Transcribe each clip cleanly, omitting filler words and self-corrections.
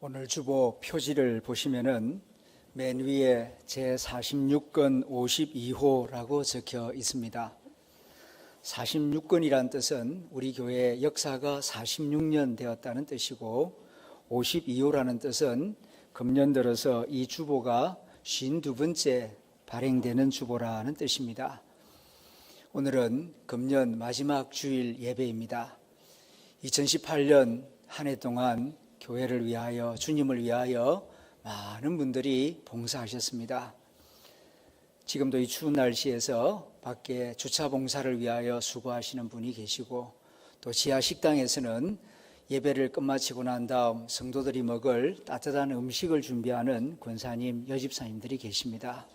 오늘 주보 표지를 보시면은 맨 위에 제46건 52호라고 적혀 있습니다. 46건이란 뜻은 우리 교회의 역사가 46년 되었다는 뜻이고 52호라는 뜻은 금년 들어서 이 주보가 52번째 발행되는 주보라는 뜻입니다. 오늘은 금년 마지막 주일 예배입니다. 2018년 한 해 동안 교회를 위하여, 주님을 위하여 많은 분들이 봉사하셨습니다. 지금도 이 추운 날씨에서 밖에 주차 봉사를 위하여 수고하시는 분이 계시고, 또 지하 식당에서는 예배를 끝마치고 난 다음 성도들이 먹을 따뜻한 음식을 준비하는 권사님, 여집사님들이 계십니다.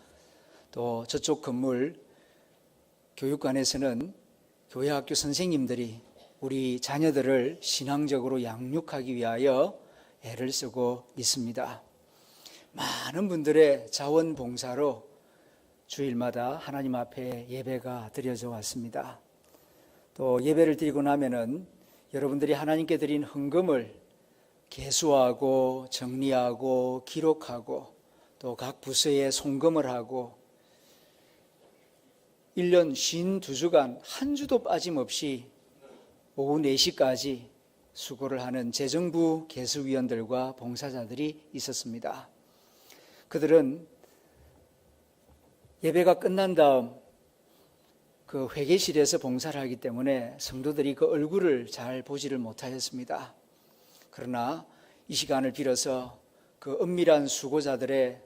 또 저쪽 건물 교육관에서는 교회 학교 선생님들이 우리 자녀들을 신앙적으로 양육하기 위하여 애를 쓰고 있습니다. 많은 분들의 자원봉사로 주일마다 하나님 앞에 예배가 드려져 왔습니다. 또 예배를 드리고 나면은 여러분들이 하나님께 드린 헌금을 계수하고 정리하고 기록하고 또 각 부서에 송금을 하고 1년 52주간 한 주도 빠짐없이 오후 4시까지 수고를 하는 재정부 개수위원들과 봉사자들이 있었습니다. 그들은 예배가 끝난 다음 그 회계실에서 봉사를 하기 때문에 성도들이 그 얼굴을 잘 보지를 못하였습니다. 그러나 이 시간을 빌어서 그 은밀한 수고자들의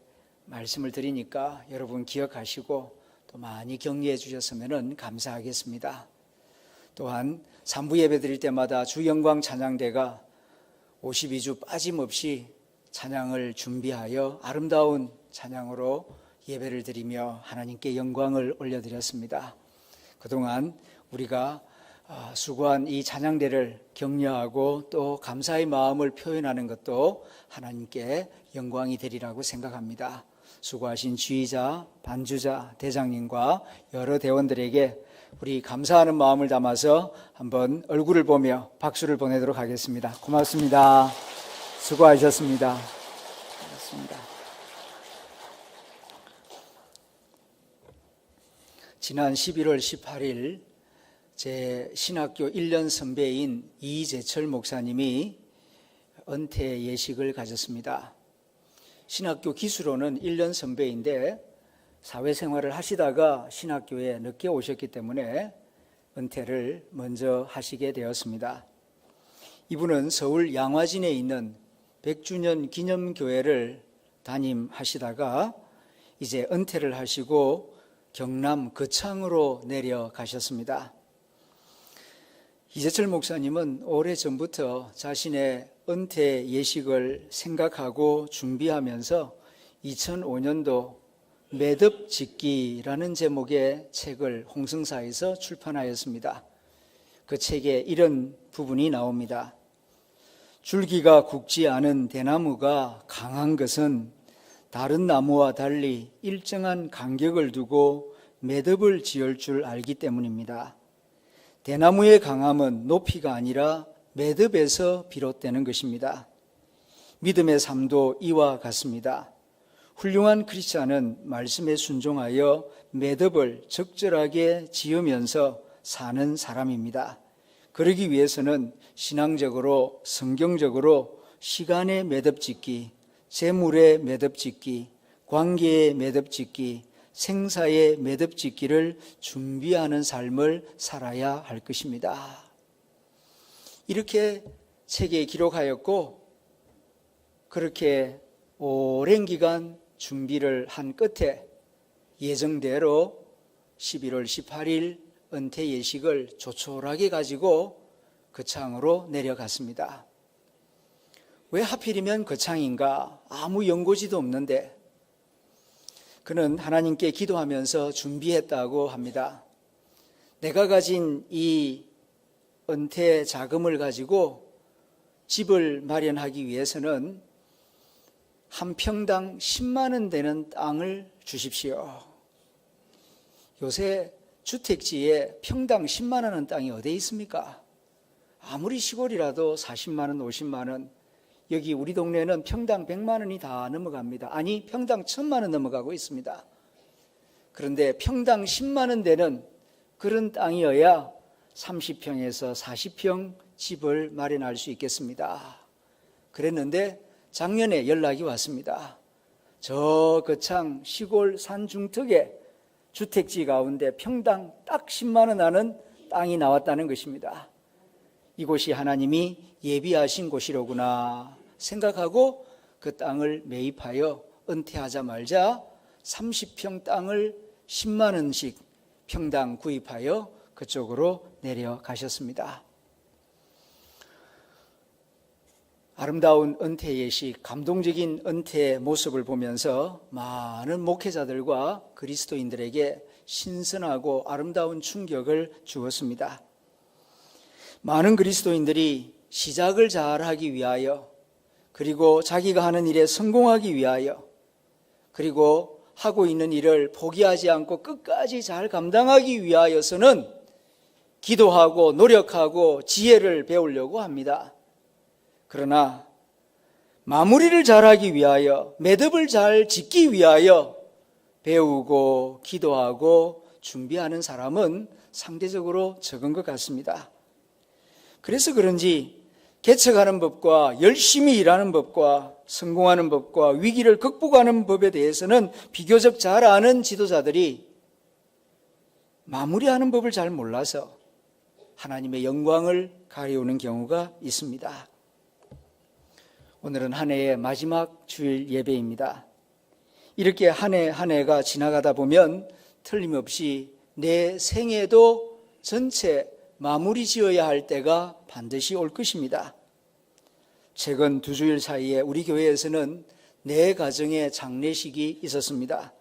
말씀을 드리니까 여러분 기억하시고 또 많이 격려해 주셨으면 감사하겠습니다. 또한 3부 예배 드릴 때마다 주영광 찬양대가 52주 빠짐없이 찬양을 준비하여 아름다운 찬양으로 예배를 드리며 하나님께 영광을 올려드렸습니다. 그동안 우리가 수고한 이 찬양대를 격려하고 또 감사의 마음을 표현하는 것도 하나님께 영광이 되리라고 생각합니다. 수고하신 지휘자, 반주자, 대장님과 여러 대원들에게 우리 감사하는 마음을 담아서 한번 얼굴을 보며 박수를 보내도록 하겠습니다. 고맙습니다. 수고하셨습니다. 고맙습니다. 지난 11월 18일 제 신학교 1년 선배인 이재철 목사님이 은퇴 예식을 가졌습니다. 신학교 기수로는 1년 선배인데 사회생활을 하시다가 신학교에 늦게 오셨기 때문에 은퇴를 먼저 하시게 되었습니다. 이분은 서울 양화진에 있는 100주년 기념교회를 담임하시다가 이제 은퇴를 하시고 경남 거창으로 내려가셨습니다. 이재철 목사님은 오래전부터 자신의 은퇴 예식을 생각하고 준비하면서 2005년도 매듭 짓기라는 제목의 책을 홍성사에서 출판하였습니다. 그 책에 이런 부분이 나옵니다. 줄기가 굵지 않은 대나무가 강한 것은 다른 나무와 달리 일정한 간격을 두고 매듭을 지을 줄 알기 때문입니다. 대나무의 강함은 높이가 아니라 매듭에서 비롯되는 것입니다. 믿음의 삶도 이와 같습니다. 훌륭한 크리스찬은 말씀에 순종하여 매듭을 적절하게 지으면서 사는 사람입니다. 그러기 위해서는 신앙적으로, 성경적으로 시간의 매듭짓기, 재물의 매듭짓기, 관계의 매듭짓기, 생사의 매듭짓기를 준비하는 삶을 살아야 할 것입니다. 이렇게 책에 기록하였고 그렇게 오랜 기간 준비를 한 끝에 예정대로 11월 18일 은퇴 예식을 조촐하게 가지고 거창으로 내려갔습니다. 왜 하필이면 거창인가? 아무 연고지도 없는데 그는 하나님께 기도하면서 준비했다고 합니다. 내가 가진 이 은퇴 자금을 가지고 집을 마련하기 위해서는 한 평당 10만 원 되는 땅을 주십시오. 요새 주택지에 평당 10만 원은 땅이 어디에 있습니까? 아무리 시골이라도 40만 원, 50만 원, 여기 우리 동네는 평당 100만 원이 다 넘어갑니다. 아니, 평당 1000만 원 넘어가고 있습니다. 그런데 평당 10만 원 되는 그런 땅이어야 30평에서 40평 집을 마련할 수 있겠습니다. 그랬는데 작년에 연락이 왔습니다. 저 거창 시골 산 중턱에 주택지 가운데 평당 딱 10만 원 하는 땅이 나왔다는 것입니다. 이곳이 하나님이 예비하신 곳이로구나 생각하고 그 땅을 매입하여 은퇴하자마자 30평 땅을 10만 원씩 평당 구입하여 그쪽으로 내려가셨습니다. 아름다운 은퇴 예식, 감동적인 은퇴 모습을 보면서 많은 목회자들과 그리스도인들에게 신선하고 아름다운 충격을 주었습니다. 많은 그리스도인들이 시작을 잘하기 위하여, 그리고 자기가 하는 일에 성공하기 위하여, 그리고 하고 있는 일을 포기하지 않고 끝까지 잘 감당하기 위하여서는 기도하고 노력하고 지혜를 배우려고 합니다. 그러나 마무리를 잘하기 위하여, 매듭을 잘 짓기 위하여 배우고 기도하고 준비하는 사람은 상대적으로 적은 것 같습니다. 그래서 그런지 개척하는 법과 열심히 일하는 법과 성공하는 법과 위기를 극복하는 법에 대해서는 비교적 잘 아는 지도자들이 마무리하는 법을 잘 몰라서 하나님의 영광을 가려우는 경우가 있습니다. 오늘은 한 해의 마지막 주일 예배입니다. 이렇게 한 해 한 해가 지나가다 보면 틀림없이 내 생애도 전체 마무리 지어야 할 때가 반드시 올 것입니다. 최근 2주일 사이에 우리 교회에서는 4가정의 장례식이 있었습니다.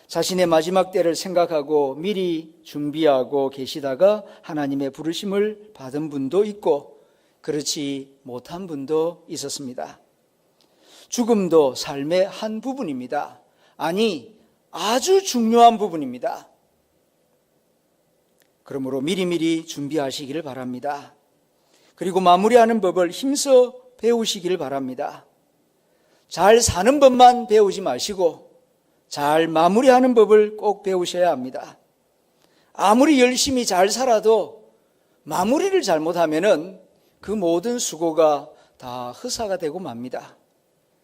자신의 마지막 때를 생각하고 미리 준비하고 계시다가 하나님의 부르심을 받은 분도 있고 그렇지 못한 분도 있었습니다. 죽음도 삶의 한 부분입니다. 아니, 아주 중요한 부분입니다. 그러므로 미리미리 준비하시기를 바랍니다. 그리고 마무리하는 법을 힘써 배우시기를 바랍니다. 잘 사는 법만 배우지 마시고 잘 마무리하는 법을 꼭 배우셔야 합니다. 아무리 열심히 잘 살아도 마무리를 잘못하면은 그 모든 수고가 다 허사가 되고 맙니다.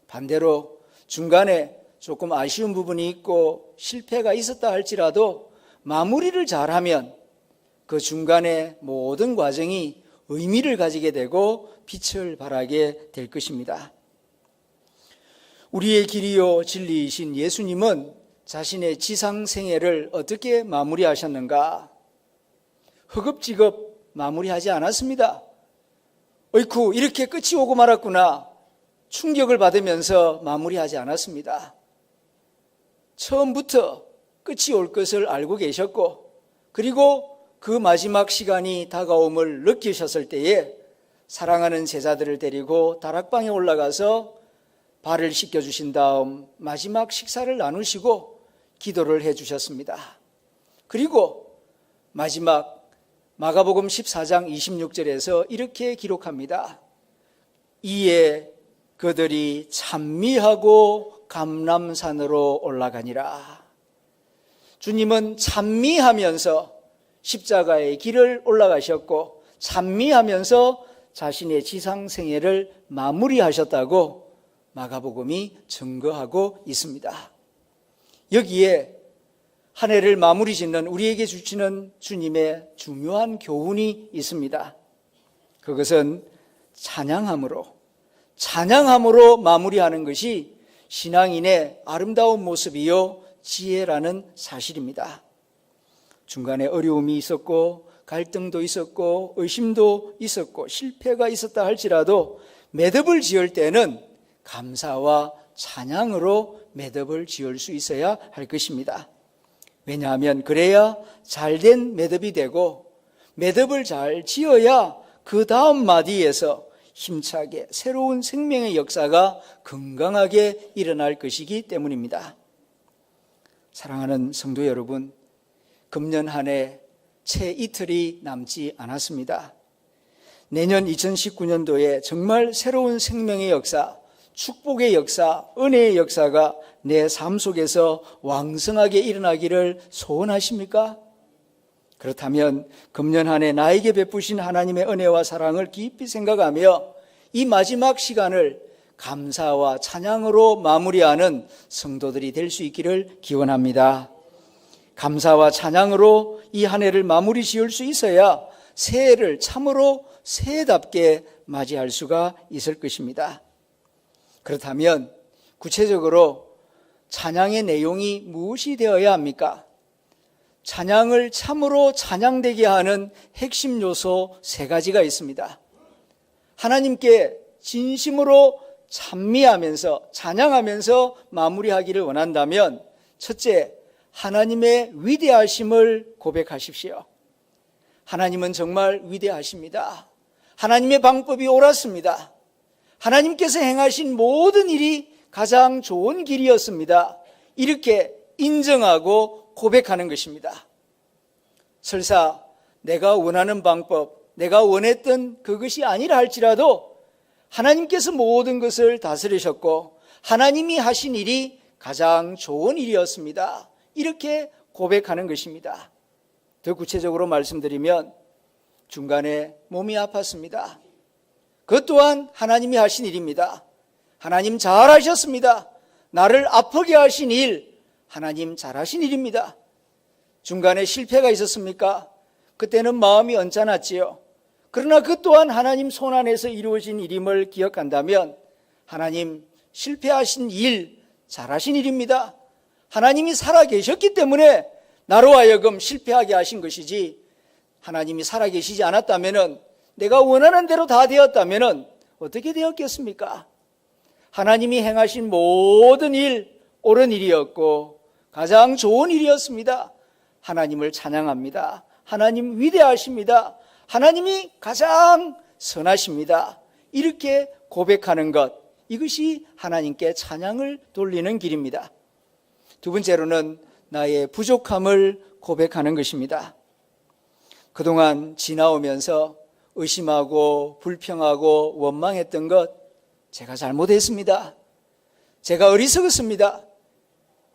반대로 중간에 조금 아쉬운 부분이 있고 실패가 있었다 할지라도 마무리를 잘하면 그 중간에 모든 과정이 의미를 가지게 되고 빛을 발하게 될 것입니다. 우리의 길이요 진리이신 예수님은 자신의 지상 생애를 어떻게 마무리하셨는가? 허겁지겁 마무리하지 않았습니다. 어이쿠, 이렇게 끝이 오고 말았구나. 충격을 받으면서 마무리하지 않았습니다. 처음부터 끝이 올 것을 알고 계셨고, 그리고 그 마지막 시간이 다가옴을 느끼셨을 때에 사랑하는 제자들을 데리고 다락방에 올라가서 발을 씻겨주신 다음 마지막 식사를 나누시고 기도를 해주셨습니다. 그리고 마지막 마가복음 14장 26절에서 이렇게 기록합니다. 이에 그들이 찬미하고 감람산으로 올라가니라. 주님은 찬미하면서 십자가의 길을 올라가셨고 찬미하면서 자신의 지상생애를 마무리하셨다고 마가복음이 증거하고 있습니다. 여기에 한 해를 마무리 짓는 우리에게 주시는 주님의 중요한 교훈이 있습니다. 그것은 찬양함으로 마무리하는 것이 신앙인의 아름다운 모습이요 지혜라는 사실입니다. 중간에 어려움이 있었고 갈등도 있었고 의심도 있었고 실패가 있었다 할지라도 매듭을 지을 때는 감사와 찬양으로 매듭을 지을 수 있어야 할 것입니다. 왜냐하면 그래야 잘된 매듭이 되고 매듭을 잘 지어야 그 다음 마디에서 힘차게 새로운 생명의 역사가 건강하게 일어날 것이기 때문입니다. 사랑하는 성도 여러분, 금년 한 해 채 이틀이 남지 않았습니다. 내년 2019년도에 정말 새로운 생명의 역사, 축복의 역사, 은혜의 역사가 내 삶 속에서 왕성하게 일어나기를 소원하십니까? 그렇다면 금년 한 해 나에게 베푸신 하나님의 은혜와 사랑을 깊이 생각하며 이 마지막 시간을 감사와 찬양으로 마무리하는 성도들이 될 수 있기를 기원합니다. 감사와 찬양으로 이 한 해를 마무리 지을 수 있어야 새해를 참으로 새해답게 맞이할 수가 있을 것입니다. 그렇다면 구체적으로 찬양의 내용이 무엇이 되어야 합니까? 찬양을 참으로 찬양되게 하는 핵심 요소 3가지가 있습니다. 하나님께 진심으로 찬미하면서 찬양하면서 마무리하기를 원한다면 첫째, 하나님의 위대하심을 고백하십시오. 하나님은 정말 위대하십니다. 하나님의 방법이 옳았습니다. 하나님께서 행하신 모든 일이 가장 좋은 길이었습니다. 이렇게 인정하고 고백하는 것입니다. 설사 내가 원하는 방법, 내가 원했던 그것이 아니라 할지라도 하나님께서 모든 것을 다스리셨고 하나님이 하신 일이 가장 좋은 일이었습니다. 이렇게 고백하는 것입니다. 더 구체적으로 말씀드리면 중간에 몸이 아팠습니다. 그것 또한 하나님이 하신 일입니다. 하나님 잘하셨습니다. 나를 아프게 하신 일, 하나님 잘하신 일입니다. 중간에 실패가 있었습니까? 그때는 마음이 언짢았지요. 그러나 그 또한 하나님 손 안에서 이루어진 일임을 기억한다면 하나님 실패하신 일, 잘하신 일입니다. 하나님이 살아계셨기 때문에 나로 하여금 실패하게 하신 것이지 하나님이 살아계시지 않았다면 내가 원하는 대로 다 되었다면 어떻게 되었겠습니까? 하나님이 행하신 모든 일, 옳은 일이었고 가장 좋은 일이었습니다. 하나님을 찬양합니다. 하나님 위대하십니다. 하나님이 가장 선하십니다. 이렇게 고백하는 것, 이것이 하나님께 찬양을 돌리는 길입니다. 두 번째로는 나의 부족함을 고백하는 것입니다. 그동안 지나오면서 의심하고 불평하고 원망했던 것, 제가 잘못했습니다. 제가 어리석었습니다.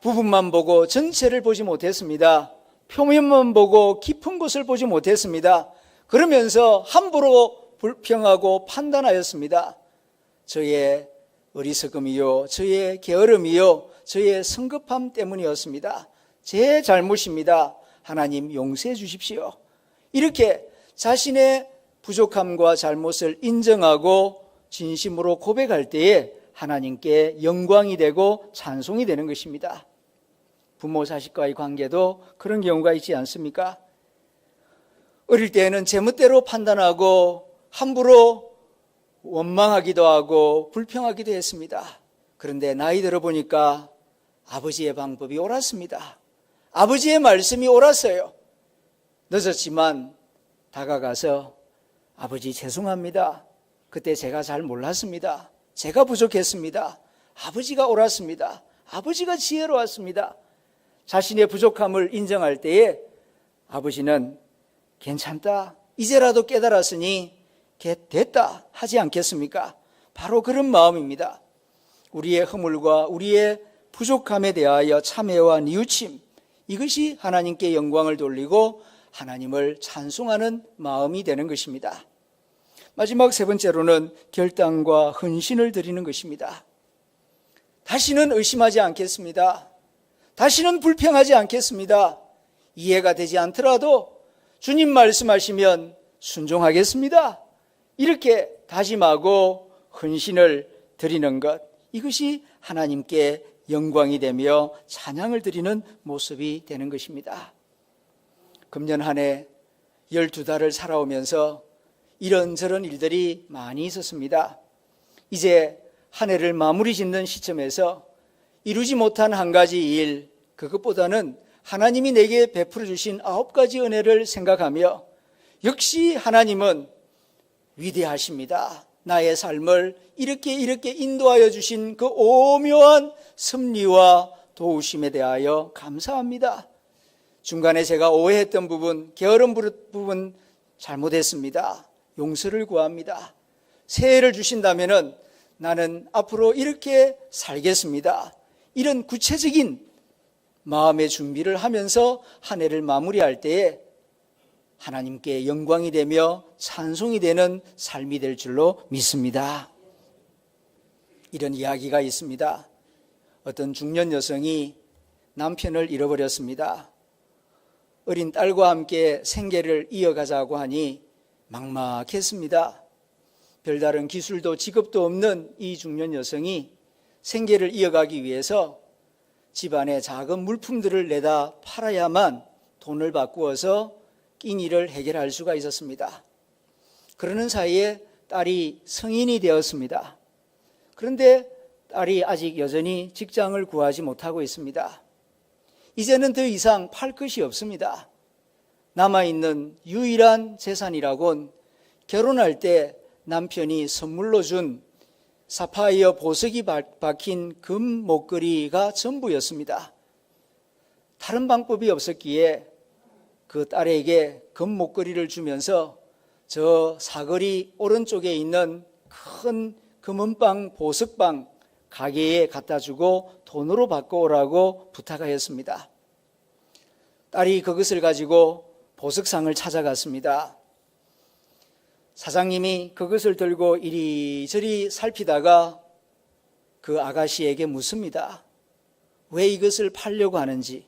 부분만 보고 전체를 보지 못했습니다. 표면만 보고 깊은 곳을 보지 못했습니다. 그러면서 함부로 불평하고 판단하였습니다. 저의 어리석음이요, 저의 게으름이요, 저의 성급함 때문이었습니다. 제 잘못입니다. 하나님 용서해 주십시오. 이렇게 자신의 부족함과 잘못을 인정하고 진심으로 고백할 때에 하나님께 영광이 되고 찬송이 되는 것입니다. 부모 자식과의 관계도 그런 경우가 있지 않습니까? 어릴 때에는 제멋대로 판단하고 함부로 원망하기도 하고 불평하기도 했습니다. 그런데 나이 들어보니까 아버지의 방법이 옳았습니다. 아버지의 말씀이 옳았어요. 늦었지만 다가가서 아버지 죄송합니다. 그때 제가 잘 몰랐습니다. 제가 부족했습니다. 아버지가 옳았습니다. 아버지가 지혜로웠습니다. 자신의 부족함을 인정할 때에 아버지는 괜찮다, 이제라도 깨달았으니 됐다 하지 않겠습니까? 바로 그런 마음입니다. 우리의 허물과 우리의 부족함에 대하여 참회와 뉘우침, 이것이 하나님께 영광을 돌리고 하나님을 찬송하는 마음이 되는 것입니다. 마지막 세 번째로는 결단과 헌신을 드리는 것입니다. 다시는 의심하지 않겠습니다. 다시는 불평하지 않겠습니다. 이해가 되지 않더라도 주님 말씀하시면 순종하겠습니다. 이렇게 다짐하고 헌신을 드리는 것, 이것이 하나님께 영광이 되며 찬양을 드리는 모습이 되는 것입니다. 금년 한 해 12달을 살아오면서 이런저런 일들이 많이 있었습니다. 이제 한 해를 마무리 짓는 시점에서 이루지 못한 한 가지 일, 그것보다는 하나님이 내게 베풀어 주신 9가지 은혜를 생각하며 역시 하나님은 위대하십니다. 나의 삶을 이렇게 인도하여 주신 그 오묘한 섭리와 도우심에 대하여 감사합니다. 중간에 제가 오해했던 부분, 게으른 부분 잘못했습니다. 용서를 구합니다. 새해를 주신다면은 나는 앞으로 이렇게 살겠습니다. 이런 구체적인 마음의 준비를 하면서 한 해를 마무리할 때에 하나님께 영광이 되며 찬송이 되는 삶이 될 줄로 믿습니다. 이런 이야기가 있습니다. 어떤 중년 여성이 남편을 잃어버렸습니다. 어린 딸과 함께 생계를 이어가자고 하니 막막했습니다. 별다른 기술도 직업도 없는 이 중년 여성이 생계를 이어가기 위해서 집안의 작은 물품들을 내다 팔아야만 돈을 바꾸어서 끼니를 해결할 수가 있었습니다. 그러는 사이에 딸이 성인이 되었습니다. 그런데 딸이 아직 여전히 직장을 구하지 못하고 있습니다. 이제는 더 이상 팔 것이 없습니다. 남아있는 유일한 재산이라곤 결혼할 때 남편이 선물로 준 사파이어 보석이 박힌 금 목걸이가 전부였습니다. 다른 방법이 없었기에 그 딸에게 금 목걸이를 주면서 저 사거리 오른쪽에 있는 큰 금은방 보석방 가게에 갖다 주고 돈으로 바꿔오라고 부탁하였습니다. 딸이 그것을 가지고 보석상을 찾아갔습니다. 사장님이 그것을 들고 이리저리 살피다가 그 아가씨에게 묻습니다. 왜 이것을 팔려고 하는지,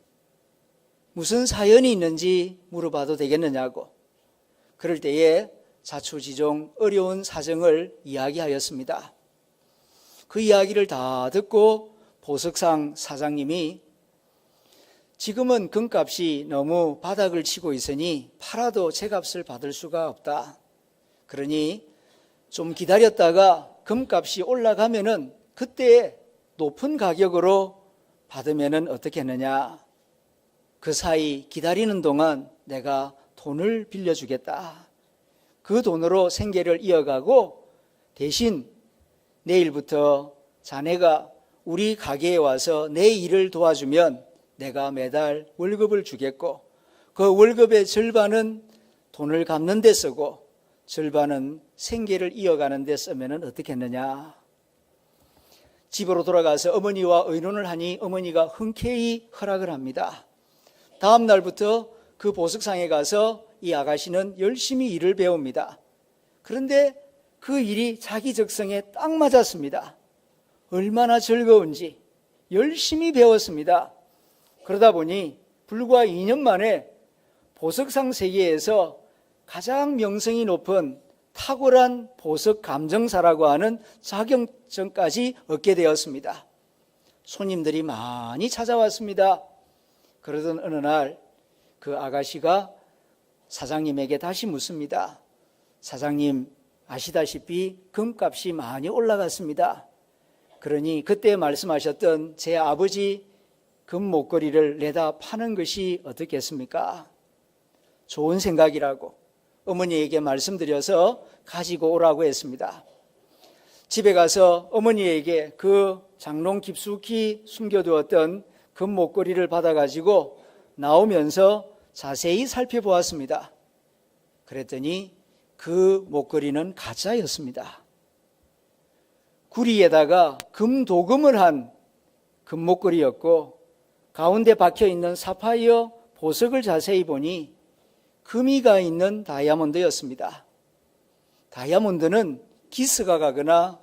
무슨 사연이 있는지 물어봐도 되겠느냐고. 그럴 때에 자초지종 어려운 사정을 이야기하였습니다. 그 이야기를 다 듣고 보석상 사장님이 지금은 금값이 너무 바닥을 치고 있으니 팔아도 제값을 받을 수가 없다. 그러니 좀 기다렸다가 금값이 올라가면은 그때 높은 가격으로 받으면은 어떻게 하느냐. 그 사이 기다리는 동안 내가 돈을 빌려주겠다. 그 돈으로 생계를 이어가고 대신 내일부터 자네가 우리 가게에 와서 내 일을 도와주면 내가 매달 월급을 주겠고 그 월급의 절반은 돈을 갚는 데 쓰고 절반은 생계를 이어가는 데 쓰면 어떻게 했느냐. 집으로 돌아가서 어머니와 의논을 하니 어머니가 흔쾌히 허락을 합니다. 다음 날부터 그 보석상에 가서 이 아가씨는 열심히 일을 배웁니다. 그런데 그 일이 자기 적성에 딱 맞았습니다. 얼마나 즐거운지 열심히 배웠습니다. 그러다 보니 불과 2년 만에 보석상 세계에서 가장 명성이 높은 탁월한 보석 감정사라고 하는 자격증까지 얻게 되었습니다. 손님들이 많이 찾아왔습니다. 그러던 어느 날 그 아가씨가 사장님에게 다시 묻습니다. 사장님, 아시다시피 금값이 많이 올라갔습니다. 그러니 그때 말씀하셨던 제 아버지 금 목걸이를 내다 파는 것이 어떻겠습니까? 좋은 생각이라고 어머니에게 말씀드려서 가지고 오라고 했습니다. 집에 가서 어머니에게 그 장롱 깊숙이 숨겨두었던 금 목걸이를 받아가지고 나오면서 자세히 살펴보았습니다. 그랬더니 그 목걸이는 가짜였습니다. 구리에다가 금도금을 한 금목걸이였고 가운데 박혀있는 사파이어 보석을 자세히 보니 금이가 있는 다이아몬드였습니다. 다이아몬드는 기스가 가거나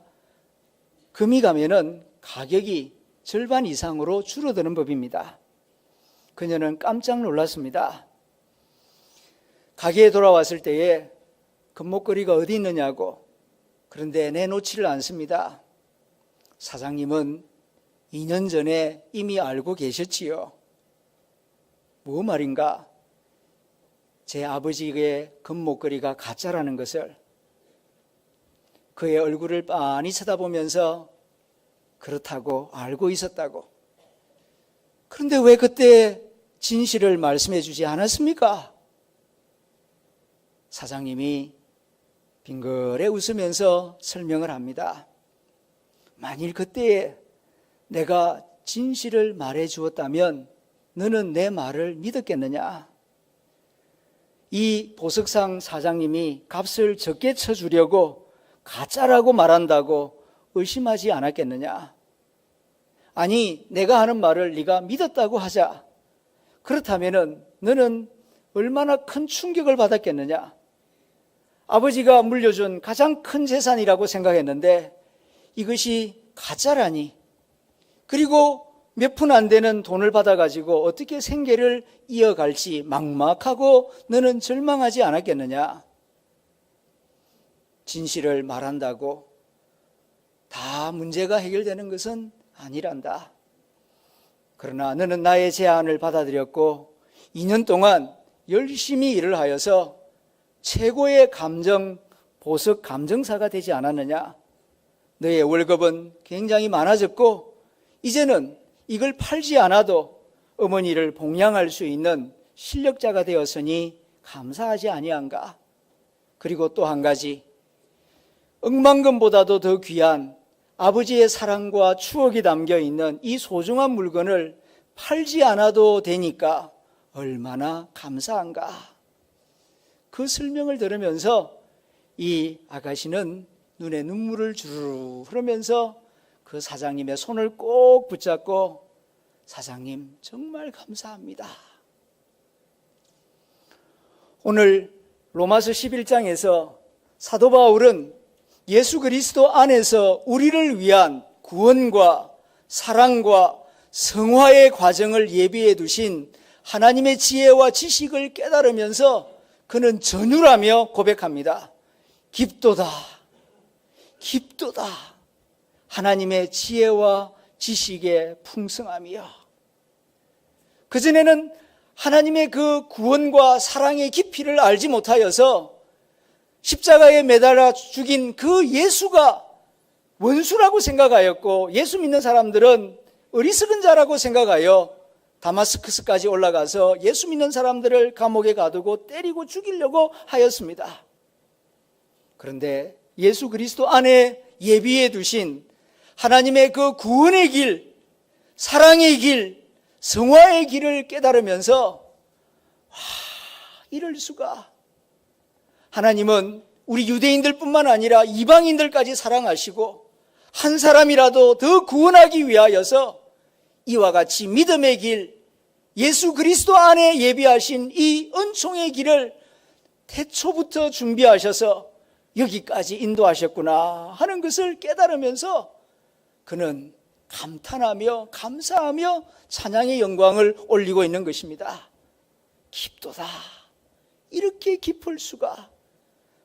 금이 가면은 가격이 절반 이상으로 줄어드는 법입니다. 그녀는 깜짝 놀랐습니다. 가게에 돌아왔을 때에 금목걸이가 어디 있느냐고. 그런데 내놓지를 않습니다. 사장님은 2년 전에 이미 알고 계셨지요. 뭐 말인가? 제 아버지의 금목걸이가 가짜라는 것을. 그의 얼굴을 빤히 쳐다보면서 그렇다고 알고 있었다고. 그런데 왜 그때 진실을 말씀해 주지 않았습니까? 사장님이 빙그레 웃으면서 설명을 합니다. 만일 그때 내가 진실을 말해 주었다면 너는 내 말을 믿었겠느냐? 이 보석상 사장님이 값을 적게 쳐주려고 가짜라고 말한다고 의심하지 않았겠느냐? 아니, 내가 하는 말을 네가 믿었다고 하자. 그렇다면은 너는 얼마나 큰 충격을 받았겠느냐? 아버지가 물려준 가장 큰 재산이라고 생각했는데 이것이 가짜라니. 그리고 몇 푼 안 되는 돈을 받아가지고 어떻게 생계를 이어갈지 막막하고 너는 절망하지 않았겠느냐? 진실을 말한다고 다 문제가 해결되는 것은 아니란다. 그러나 너는 나의 제안을 받아들였고 2년 동안 열심히 일을 하여서 최고의 보석 감정사가 되지 않았느냐? 너의 월급은 굉장히 많아졌고 이제는 이걸 팔지 않아도 어머니를 봉양할 수 있는 실력자가 되었으니 감사하지 아니한가? 그리고 또 한 가지, 억만금보다도 더 귀한 아버지의 사랑과 추억이 담겨 있는 이 소중한 물건을 팔지 않아도 되니까 얼마나 감사한가? 그 설명을 들으면서 이 아가씨는 눈에 눈물을 주르르 흐르면서 그 사장님의 손을 꼭 붙잡고 사장님 정말 감사합니다. 오늘 로마서 11장에서 사도 바울은 예수 그리스도 안에서 우리를 위한 구원과 사랑과 성화의 과정을 예비해 두신 하나님의 지혜와 지식을 깨달으면서 그는 전율하며 고백합니다. 깊도다, 깊도다. 하나님의 지혜와 지식의 풍성함이여. 그전에는 하나님의 그 구원과 사랑의 깊이를 알지 못하여서 십자가에 매달아 죽인 그 예수가 원수라고 생각하였고 예수 믿는 사람들은 어리석은 자라고 생각하여 다마스커스까지 올라가서 예수 믿는 사람들을 감옥에 가두고 때리고 죽이려고 하였습니다. 그런데 예수 그리스도 안에 예비해 두신 하나님의 그 구원의 길, 사랑의 길, 성화의 길을 깨달으면서 이럴 수가. 하나님은 우리 유대인들뿐만 아니라 이방인들까지 사랑하시고 한 사람이라도 더 구원하기 위하여서 이와 같이 믿음의 길, 예수 그리스도 안에 예비하신 이 은총의 길을 태초부터 준비하셔서 여기까지 인도하셨구나 하는 것을 깨달으면서 그는 감탄하며 감사하며 찬양의 영광을 올리고 있는 것입니다. 깊도다. 이렇게 깊을 수가.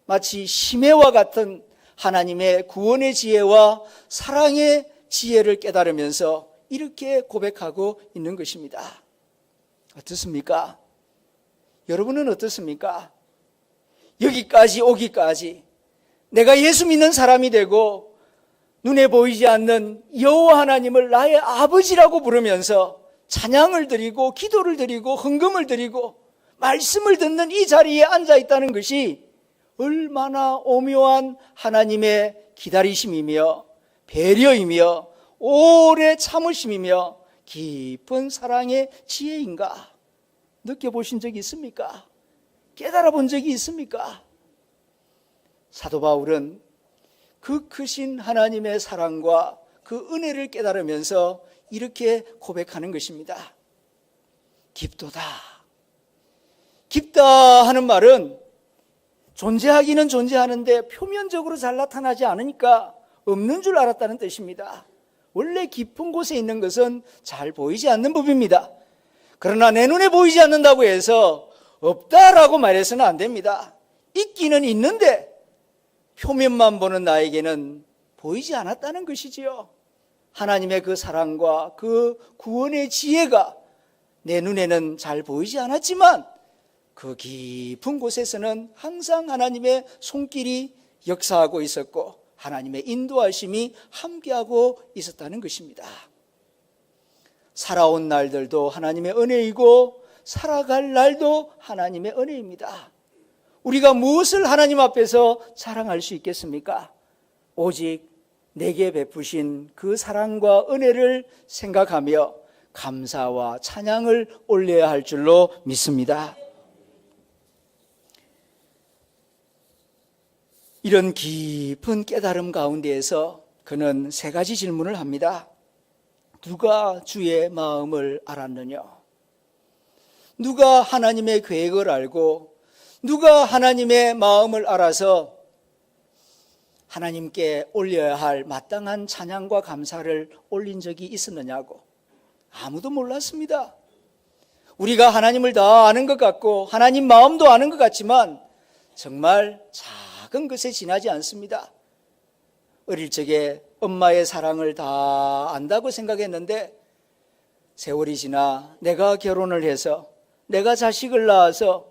마치 심해와 같은 하나님의 구원의 지혜와 사랑의 지혜를 깨달으면서 이렇게 고백하고 있는 것입니다. 어떻습니까? 여러분은 어떻습니까? 여기까지 오기까지 내가 예수 믿는 사람이 되고 눈에 보이지 않는 여호와 하나님을 나의 아버지라고 부르면서 찬양을 드리고 기도를 드리고 헌금을 드리고 말씀을 듣는 이 자리에 앉아 있다는 것이 얼마나 오묘한 하나님의 기다리심이며 배려이며 오래 참으심이며 깊은 사랑의 지혜인가? 느껴보신 적이 있습니까? 깨달아 본 적이 있습니까? 사도 바울은 그 크신 하나님의 사랑과 그 은혜를 깨달으면서 이렇게 고백하는 것입니다. 깊도다. 깊다 하는 말은 존재하기는 존재하는데 표면적으로 잘 나타나지 않으니까 없는 줄 알았다는 뜻입니다. 원래 깊은 곳에 있는 것은 잘 보이지 않는 법입니다. 그러나 내 눈에 보이지 않는다고 해서 없다라고 말해서는 안 됩니다. 있기는 있는데 표면만 보는 나에게는 보이지 않았다는 것이지요. 하나님의 그 사랑과 그 구원의 지혜가 내 눈에는 잘 보이지 않았지만 그 깊은 곳에서는 항상 하나님의 손길이 역사하고 있었고 하나님의 인도하심이 함께하고 있었다는 것입니다. 살아온 날들도 하나님의 은혜이고 살아갈 날도 하나님의 은혜입니다. 우리가 무엇을 하나님 앞에서 자랑할 수 있겠습니까? 오직 내게 베푸신 그 사랑과 은혜를 생각하며 감사와 찬양을 올려야 할 줄로 믿습니다. 이런 깊은 깨달음 가운데에서 그는 세 가지 질문을 합니다. 누가 주의 마음을 알았느냐? 누가 하나님의 계획을 알고 누가 하나님의 마음을 알아서 하나님께 올려야 할 마땅한 찬양과 감사를 올린 적이 있었느냐고. 아무도 몰랐습니다. 우리가 하나님을 다 아는 것 같고 하나님 마음도 아는 것 같지만 정말 작은 것에 지나지 않습니다. 어릴 적에 엄마의 사랑을 다 안다고 생각했는데 세월이 지나 내가 결혼을 해서 내가 자식을 낳아서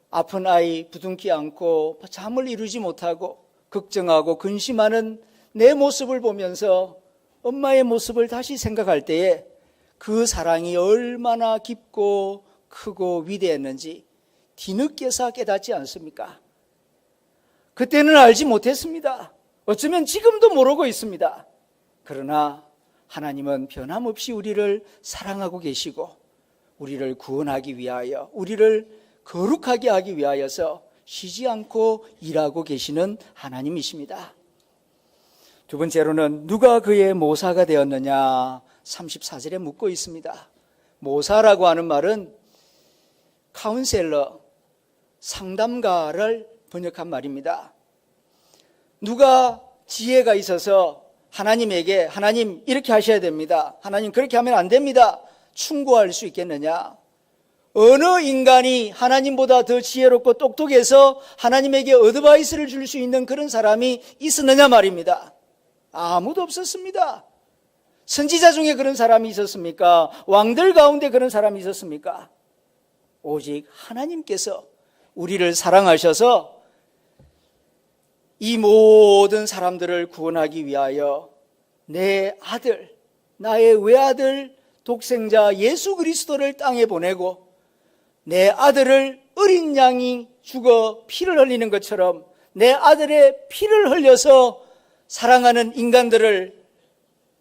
아픈 아이 부둥키 안고 잠을 이루지 못하고 걱정하고 근심하는 내 모습을 보면서 엄마의 모습을 다시 생각할 때에 그 사랑이 얼마나 깊고 크고 위대했는지 뒤늦게서 깨닫지 않습니까? 그때는 알지 못했습니다. 어쩌면 지금도 모르고 있습니다. 그러나 하나님은 변함없이 우리를 사랑하고 계시고 우리를 구원하기 위하여 우리를 거룩하게 하기 위하여서 쉬지 않고 일하고 계시는 하나님이십니다. 두 번째로는 누가 그의 모사가 되었느냐 34절에 묻고 있습니다. 모사라고 하는 말은 카운셀러, 상담가를 번역한 말입니다. 누가 지혜가 있어서 하나님에게 하나님 이렇게 하셔야 됩니다, 하나님 그렇게 하면 안 됩니다 충고할 수 있겠느냐? 어느 인간이 하나님보다 더 지혜롭고 똑똑해서 하나님에게 어드바이스를 줄 수 있는 그런 사람이 있었느냐 말입니다. 아무도 없었습니다. 선지자 중에 그런 사람이 있었습니까? 왕들 가운데 그런 사람이 있었습니까? 오직 하나님께서 우리를 사랑하셔서 이 모든 사람들을 구원하기 위하여 내 아들, 나의 외아들 독생자 예수 그리스도를 땅에 보내고 내 아들을 어린 양이 죽어 피를 흘리는 것처럼 내 아들의 피를 흘려서 사랑하는 인간들을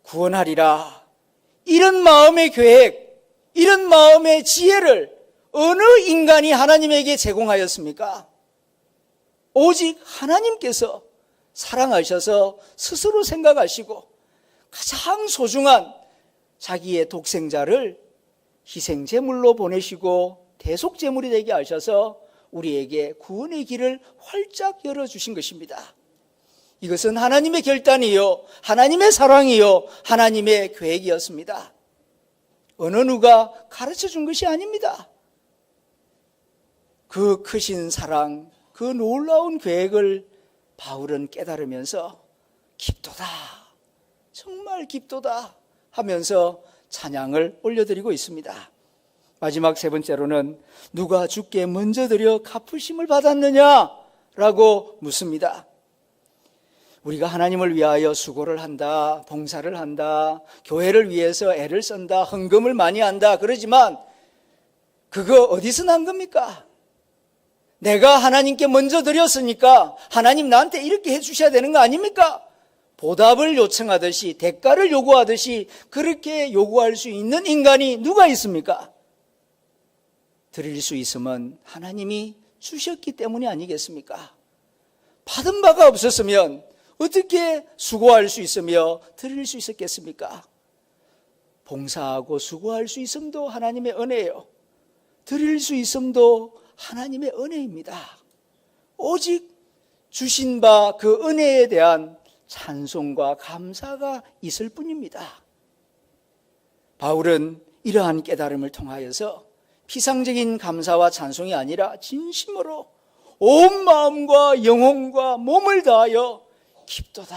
구원하리라. 이런 마음의 계획, 이런 마음의 지혜를 어느 인간이 하나님에게 제공하였습니까? 오직 하나님께서 사랑하셔서 스스로 생각하시고 가장 소중한 자기의 독생자를 희생제물로 보내시고 대속제물이 되게 하셔서 우리에게 구원의 길을 활짝 열어주신 것입니다. 이것은 하나님의 결단이요, 하나님의 사랑이요, 하나님의 계획이었습니다. 어느 누가 가르쳐 준 것이 아닙니다. 그 크신 사랑, 그 놀라운 계획을 바울은 깨달으면서 깊도다, 정말 깊도다 하면서 찬양을 올려드리고 있습니다. 마지막 세 번째로는 누가 주께 먼저 드려 갚으심을 받았느냐라고 묻습니다. 우리가 하나님을 위하여 수고를 한다, 봉사를 한다, 교회를 위해서 애를 쓴다, 헌금을 많이 한다 그러지만 그거 어디서 난 겁니까? 내가 하나님께 먼저 드렸으니까 하나님 나한테 이렇게 해주셔야 되는 거 아닙니까? 보답을 요청하듯이 대가를 요구하듯이 그렇게 요구할 수 있는 인간이 누가 있습니까? 드릴 수 있으면 하나님이 주셨기 때문이 아니겠습니까? 받은 바가 없었으면 어떻게 수고할 수 있으며 드릴 수 있었겠습니까? 봉사하고 수고할 수 있음도 하나님의 은혜예요. 드릴 수 있음도 하나님의 은혜입니다. 오직 주신 바 그 은혜에 대한 찬송과 감사가 있을 뿐입니다. 바울은 이러한 깨달음을 통하여서 피상적인 감사와 찬송이 아니라 진심으로 온 마음과 영혼과 몸을 다하여 깊도다,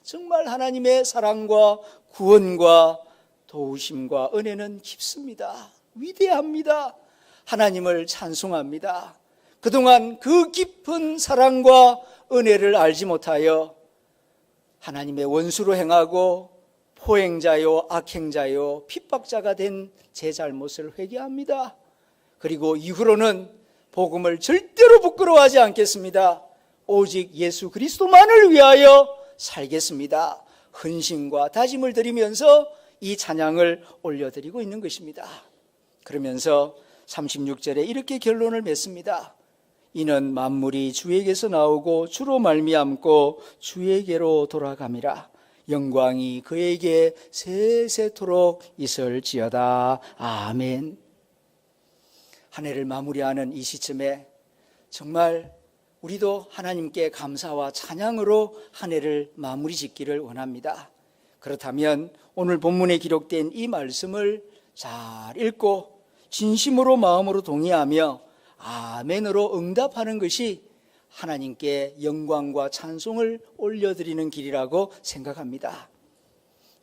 정말 하나님의 사랑과 구원과 도우심과 은혜는 깊습니다. 위대합니다. 하나님을 찬송합니다. 그동안 그 깊은 사랑과 은혜를 알지 못하여 하나님의 원수로 행하고 포행자요 악행자요 핍박자가 된 제 잘못을 회개합니다. 그리고 이후로는 복음을 절대로 부끄러워하지 않겠습니다. 오직 예수 그리스도만을 위하여 살겠습니다. 헌신과 다짐을 드리면서 이 찬양을 올려드리고 있는 것입니다. 그러면서 36절에 이렇게 결론을 맺습니다. 이는 만물이 주에게서 나오고 주로 말미암고 주에게로 돌아감이라. 영광이 그에게 세세토록 있을지어다. 아멘. 한 해를 마무리하는 이 시점에 정말 우리도 하나님께 감사와 찬양으로 한 해를 마무리 짓기를 원합니다. 그렇다면 오늘 본문에 기록된 이 말씀을 잘 읽고 진심으로 마음으로 동의하며 아멘으로 응답하는 것이 하나님께 영광과 찬송을 올려드리는 길이라고 생각합니다.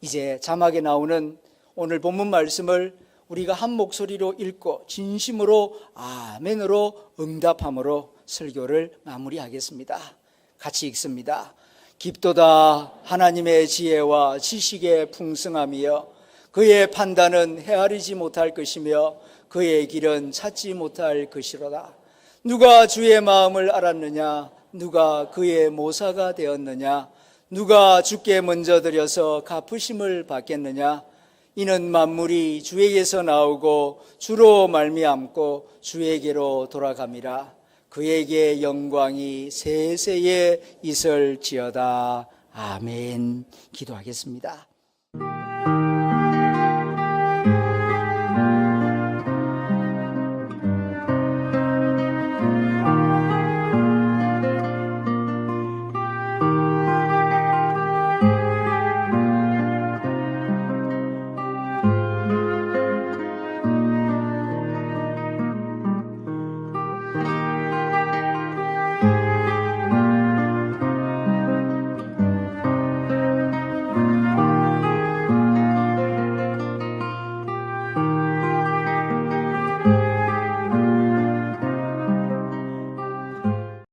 이제 자막에 나오는 오늘 본문 말씀을 우리가 한 목소리로 읽고 진심으로 아멘으로 응답함으로 설교를 마무리하겠습니다. 같이 읽습니다. 깊도다 하나님의 지혜와 지식의 풍성함이여 그의 판단은 헤아리지 못할 것이며 그의 길은 찾지 못할 것이로다. 누가 주의 마음을 알았느냐? 누가 그의 모사가 되었느냐? 누가 주께 먼저 드려서 갚으심을 받겠느냐? 이는 만물이 주에게서 나오고 주로 말미암고 주에게로 돌아감이라. 그에게 영광이 세세에 있을지어다. 아멘. 기도하겠습니다.